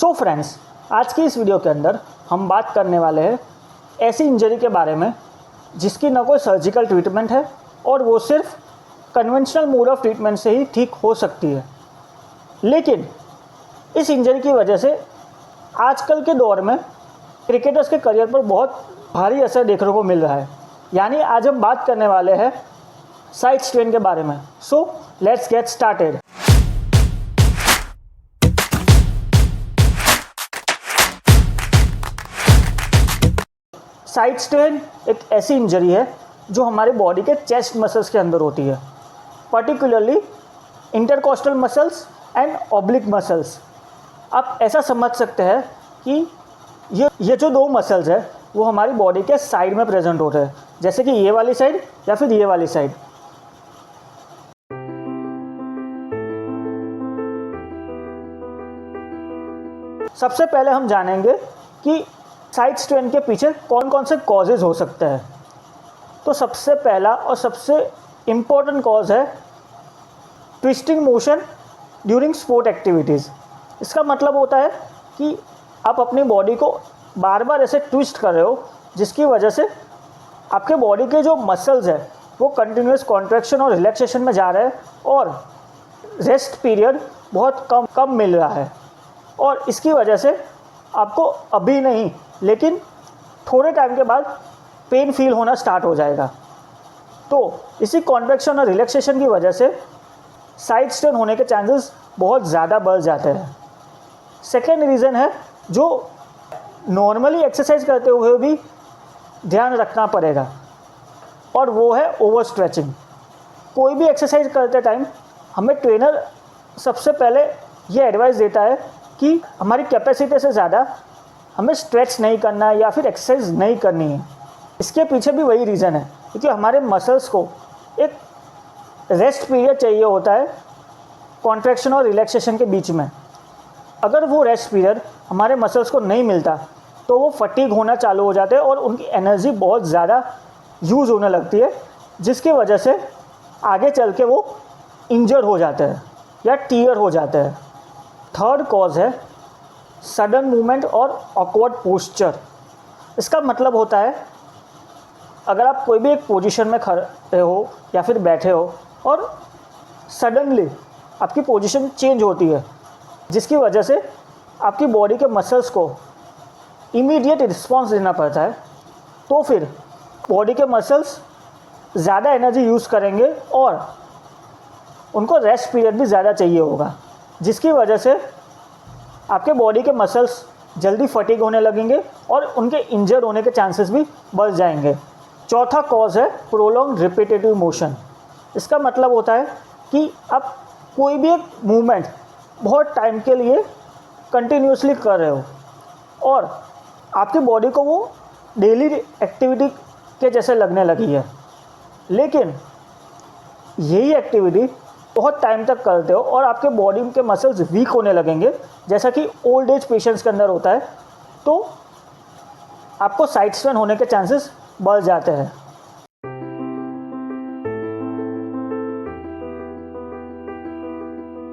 So friends, आज की इस वीडियो के अंदर हम बात करने वाले हैं ऐसी इंजरी के बारे में जिसकी ना कोई सर्जिकल ट्रीटमेंट है और वो सिर्फ कन्वेंशनल मोड ऑफ ट्रीटमेंट से ही ठीक हो सकती है। लेकिन इस इंजरी की वजह से आजकल के दौर में क्रिकेटर्स के करियर पर बहुत भारी असर देखने को मिल रहा है। यानी आज हम बात करने वाले हैं साइड स्ट्रेन के बारे में। So let's get started. Side strain एक ऐसी इंजरी है जो हमारी बॉडी के चेस्ट मसल्स के अंदर होती है, particularly intercostal muscles and oblique muscles. आप ऐसा समझ सकते हैं कि ये जो दो मसल्स है वो हमारी बॉडी के साइड में प्रेजेंट होते हैं, जैसे कि ये वाली साइड या फिर ये वाली साइड। सबसे पहले हम जानेंगे कि साइड स्ट्रेन के पीछे कौन कौन से कॉजेज़ हो सकते हैं। तो सबसे पहला और सबसे इम्पोर्टेंट कॉज है twisting motion during sport activities. इसका मतलब होता है कि आप अपनी बॉडी को बार बार ऐसे ट्विस्ट कर रहे हो जिसकी वजह से आपके बॉडी के जो मसल्स है वो कंटिन्यूस कॉन्ट्रैक्शन और रिलैक्सेशन में जा रहे हैं और रेस्ट पीरियड बहुत कम मिल रहा है। और इसकी वजह से आपको अभी नहीं लेकिन थोड़े टाइम के बाद पेन फील होना स्टार्ट हो जाएगा। तो इसी कॉन्ट्रैक्शन और रिलैक्सेशन की वजह से साइड स्ट्रेन होने के चांसेस बहुत ज़्यादा बढ़ जाते हैं। सेकेंड रीज़न है जो नॉर्मली एक्सरसाइज करते हुए भी ध्यान रखना पड़ेगा और वो है ओवर स्ट्रेचिंग। कोई भी एक्सरसाइज करते टाइम हमें ट्रेनर सबसे पहले ये एडवाइस देता है कि हमारी कैपेसिटी से ज़्यादा हमें स्ट्रेच नहीं करना है या फिर एक्सरसाइज नहीं करनी है। इसके पीछे भी वही रीज़न है क्योंकि हमारे मसल्स को एक रेस्ट पीरियड चाहिए होता है कॉन्ट्रैक्शन और रिलैक्सेशन के बीच में। अगर वो रेस्ट पीरियड हमारे मसल्स को नहीं मिलता तो वो फटीग होना चालू हो जाते हैं और उनकी एनर्जी बहुत ज़्यादा यूज़ होने लगती है, जिसकी वजह से आगे चल के वो इंजर हो जाते हैं या टीयर हो जाते हैं। थर्ड कॉज है सडन मूवमेंट और ऑकवर्ड पोस्चर। इसका मतलब होता है अगर आप कोई भी एक पोजीशन में खड़े हो या फिर बैठे हो और सडनली आपकी पोजीशन चेंज होती है जिसकी वजह से आपकी बॉडी के मसल्स को इमीडिएट रिस्पॉन्स देना पड़ता है, तो फिर बॉडी के मसल्स ज़्यादा एनर्जी यूज़ करेंगे और उनको रेस्ट पीरियड भी ज़्यादा चाहिए होगा, जिसकी वजह से आपके बॉडी के मसल्स जल्दी फटीग होने लगेंगे और उनके इंजर्ड होने के चांसेस भी बढ़ जाएंगे। चौथा कॉज है प्रोलॉन्ग रिपीटेटिव मोशन। इसका मतलब होता है कि आप कोई भी एक मूवमेंट बहुत टाइम के लिए कंटिन्यूसली कर रहे हो और आपकी बॉडी को वो डेली एक्टिविटी के जैसे लगने लगी है, लेकिन यही एक्टिविटी बहुत टाइम तक करते हो और आपके बॉडी के मसल्स वीक होने लगेंगे, जैसा कि ओल्ड एज पेशेंट्स के अंदर होता है, तो आपको साइड स्ट्रेन होने के चांसेस बढ़ जाते हैं।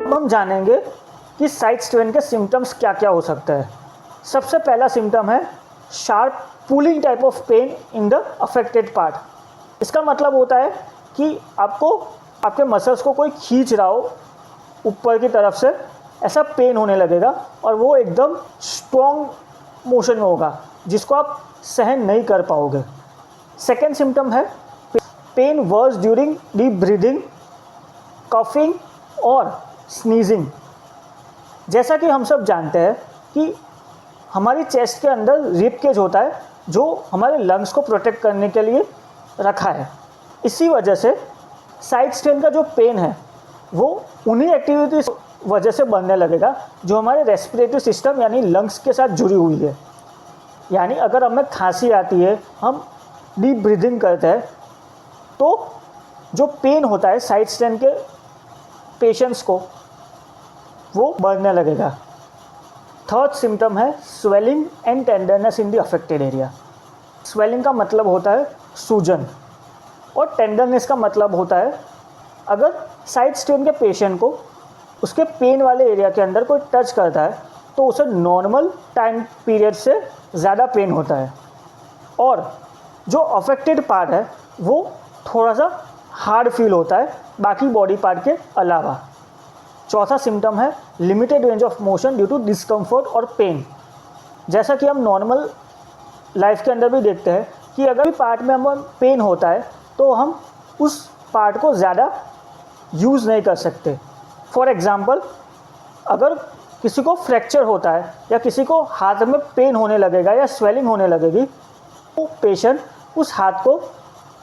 अब हम जानेंगे कि साइड स्ट्रेन के सिम्टम्स क्या क्या हो सकते हैं। सबसे पहला सिम्टम है sharp pulling type of pain in the affected part. इसका मतलब होता है कि आपको आपके मसल्स को कोई खींच रहा हो ऊपर की तरफ से, ऐसा पेन होने लगेगा और वो एकदम स्ट्रॉन्ग मोशन में होगा जिसको आप सहन नहीं कर पाओगे। सेकेंड सिम्टम है pain worse during deep breathing, coughing और स्नीजिंग। जैसा कि हम सब जानते हैं कि हमारी चेस्ट के अंदर रिब केज होता है जो हमारे लंग्स को प्रोटेक्ट करने के लिए रखा है। इसी वजह से साइड स्ट्रेन का जो पेन है वो उन्हीं एक्टिविटीज वजह से बढ़ने लगेगा जो हमारे रेस्पिरेटरी सिस्टम यानी लंग्स के साथ जुड़ी हुई है। यानी अगर हमें खांसी आती है, हम डीप ब्रीदिंग करते हैं, तो जो पेन होता है साइड स्ट्रेन के पेशेंट्स को वो बढ़ने लगेगा। थर्ड सिम्टम है swelling and tenderness in the affected area. Swelling का मतलब होता है सूजन और टेंडरनेस का मतलब होता है अगर साइड स्ट्रेन के पेशेंट को उसके पेन वाले एरिया के अंदर कोई टच करता है तो उसे नॉर्मल टाइम पीरियड से ज़्यादा पेन होता है, और जो अफेक्टेड पार्ट है वो थोड़ा सा हार्ड फील होता है बाकी बॉडी पार्ट के अलावा। चौथा सिम्टम है limited range of motion due to discomfort और पेन। जैसा कि हम नॉर्मल लाइफ के अंदर भी देखते हैं कि अगर भी पार्ट में हमें पेन होता है तो हम उस पार्ट को ज़्यादा यूज़ नहीं कर सकते। फॉर एग्ज़ाम्पल, अगर किसी को फ्रैक्चर होता है या किसी को हाथ में पेन होने लगेगा या स्वेलिंग होने लगेगी, तो पेशेंट उस हाथ को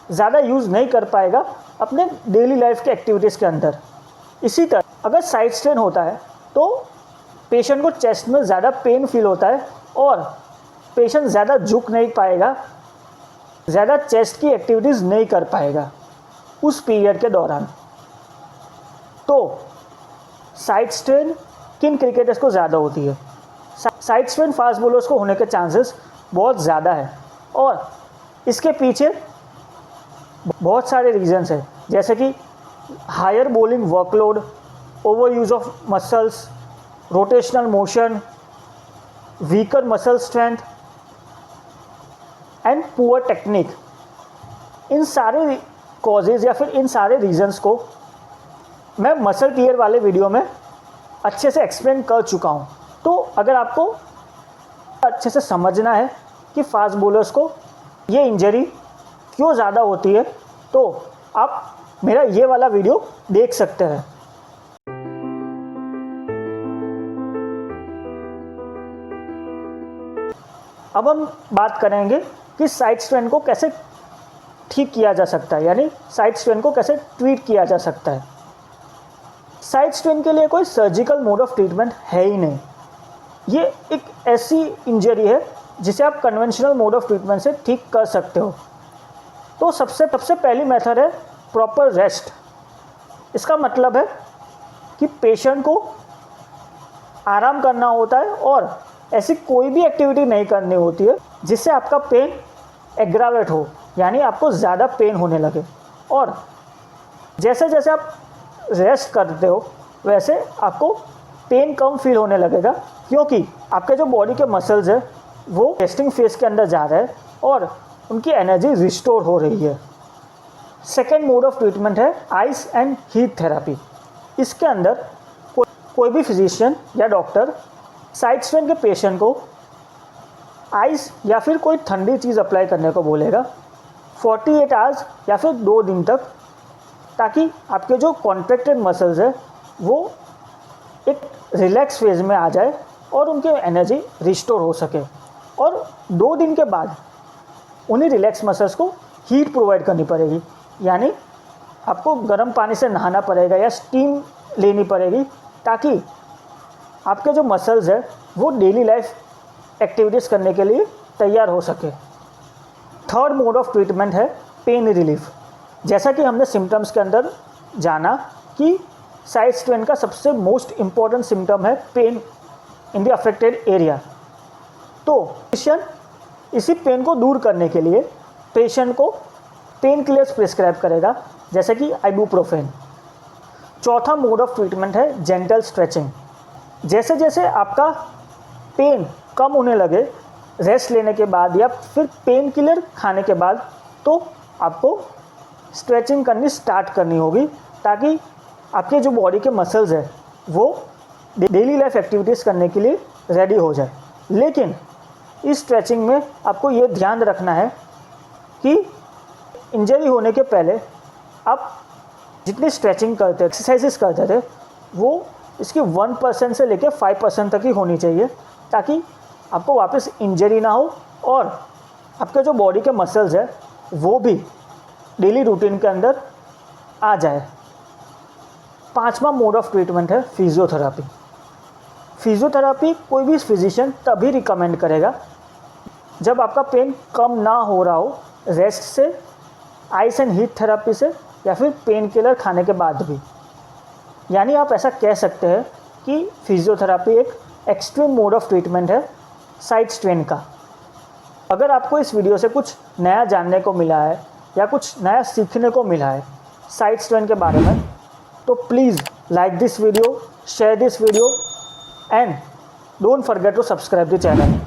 ज़्यादा यूज़ नहीं कर पाएगा अपने डेली लाइफ के एक्टिविटीज़ के अंदर। इसी तरह अगर साइड स्ट्रेन होता है तो पेशेंट को चेस्ट में ज़्यादा पेन फील होता है और पेशेंट ज़्यादा झुक नहीं पाएगा, ज़्यादा चेस्ट की एक्टिविटीज़ नहीं कर पाएगा उस पीरियड के दौरान। तो साइड स्ट्रेन किन क्रिकेटर्स को ज़्यादा होती है? साइड स्ट्रेन फास्ट बॉलर्स को होने के चांसेस बहुत ज़्यादा है, और इसके पीछे बहुत सारे रीजंस हैं, जैसे कि higher bowling workload, over use of muscles, rotational motion, weaker muscle strength and poor technique. इन सारे कॉजेज़ या फिर इन सारे रीजंस को मैं मसल टीयर वाले वीडियो में अच्छे से एक्सप्लेन कर चुका हूँ। तो अगर आपको अच्छे से समझना है कि फास्ट बॉलर्स को ये इंजरी क्यों ज़्यादा होती है, तो आप मेरा ये वाला वीडियो देख सकते हैं। अब हम बात करेंगे कि साइड स्ट्रेन को कैसे ठीक किया जा सकता है, यानी साइड स्ट्रेन को कैसे ट्रीट किया जा सकता है। साइड स्ट्रेन के लिए कोई सर्जिकल मोड ऑफ ट्रीटमेंट है ही नहीं। ये एक ऐसी इंजरी है जिसे आप कन्वेंशनल मोड ऑफ ट्रीटमेंट से ठीक कर सकते हो। तो सबसे पहली मेथड है प्रॉपर रेस्ट। इसका मतलब है कि पेशेंट को आराम करना होता है और ऐसी कोई भी एक्टिविटी नहीं करनी होती है जिससे आपका पेन एग्रावेट हो, यानी आपको ज़्यादा पेन होने लगे। और जैसे जैसे आप रेस्ट करते हो वैसे आपको पेन कम फील होने लगेगा, क्योंकि आपके जो बॉडी के मसल्स है वो रेस्टिंग फेज के अंदर जा रहे हैं और उनकी एनर्जी रिस्टोर हो रही है। सेकेंड मोड ऑफ ट्रीटमेंट है आइस एंड हीट थेरेपी। इसके अंदर कोई भी फिजिशियन या डॉक्टर साइड स्ट्रेन के पेशेंट को आइस या फिर कोई ठंडी चीज़ अप्लाई करने को बोलेगा 48 आवर्स या फिर 2 दिन तक, ताकि आपके जो कॉन्ट्रैक्टेड मसल्स है वो एक रिलैक्स फेज में आ जाए और उनकी एनर्जी रिस्टोर हो सके। और 2 दिन के बाद उन्हीं रिलैक्स मसल्स को हीट प्रोवाइड करनी पड़ेगी, यानी आपको गर्म पानी से नहाना पड़ेगा या स्टीम लेनी पड़ेगी, ताकि आपके जो मसल्स है वो डेली लाइफ एक्टिविटीज़ करने के लिए तैयार हो सके। थर्ड मोड ऑफ ट्रीटमेंट है पेन रिलीफ। जैसा कि हमने सिम्टम्स के अंदर जाना कि साइड स्ट्रेन का सबसे मोस्ट इम्पॉर्टेंट सिम्टम है pain in the affected area. तो पेशेंट इसी पेन को दूर करने के लिए पेशेंट को पेन किलर्स प्रिस्क्राइब करेगा, जैसे कि आइबुप्रोफेन। चौथा मोड ऑफ ट्रीटमेंट है जेंटल स्ट्रेचिंग। जैसे जैसे आपका पेन कम होने लगे रेस्ट लेने के बाद या फिर पेन किलर खाने के बाद, तो आपको स्ट्रेचिंग करनी स्टार्ट करनी होगी, ताकि आपके जो बॉडी के मसल्स है वो डेली लाइफ एक्टिविटीज़ करने के लिए रेडी हो जाए। लेकिन इस स्ट्रेचिंग में आपको ये ध्यान रखना है कि इंजरी होने के पहले आप जितनी स्ट्रेचिंग करते एक्सरसाइजेस करते थे वो इसकी 1% से लेकर 5% तक ही होनी चाहिए, ताकि आपको वापस इंजरी ना हो और आपके जो बॉडी के मसल्स है वो भी डेली रूटीन के अंदर आ जाए। पांचवा मोड ऑफ ट्रीटमेंट है फिजियोथेरेपी। फिजियोथेरेपी कोई भी फिजिशियन तभी रिकमेंड करेगा जब आपका पेन कम ना हो रहा हो रेस्ट से, आइस एंड हीट थेरेपी से या फिर पेन किलर खाने के बाद भी। यानी आप ऐसा कह सकते हैं कि फिजियोथेरेपी एक एक्सट्रीम मोड ऑफ ट्रीटमेंट है साइड स्ट्रेन का। अगर आपको इस वीडियो से कुछ नया जानने को मिला है या कुछ नया सीखने को मिला है साइड स्ट्रेन के बारे में, तो please like this video, share this video and don't forget to subscribe the channel.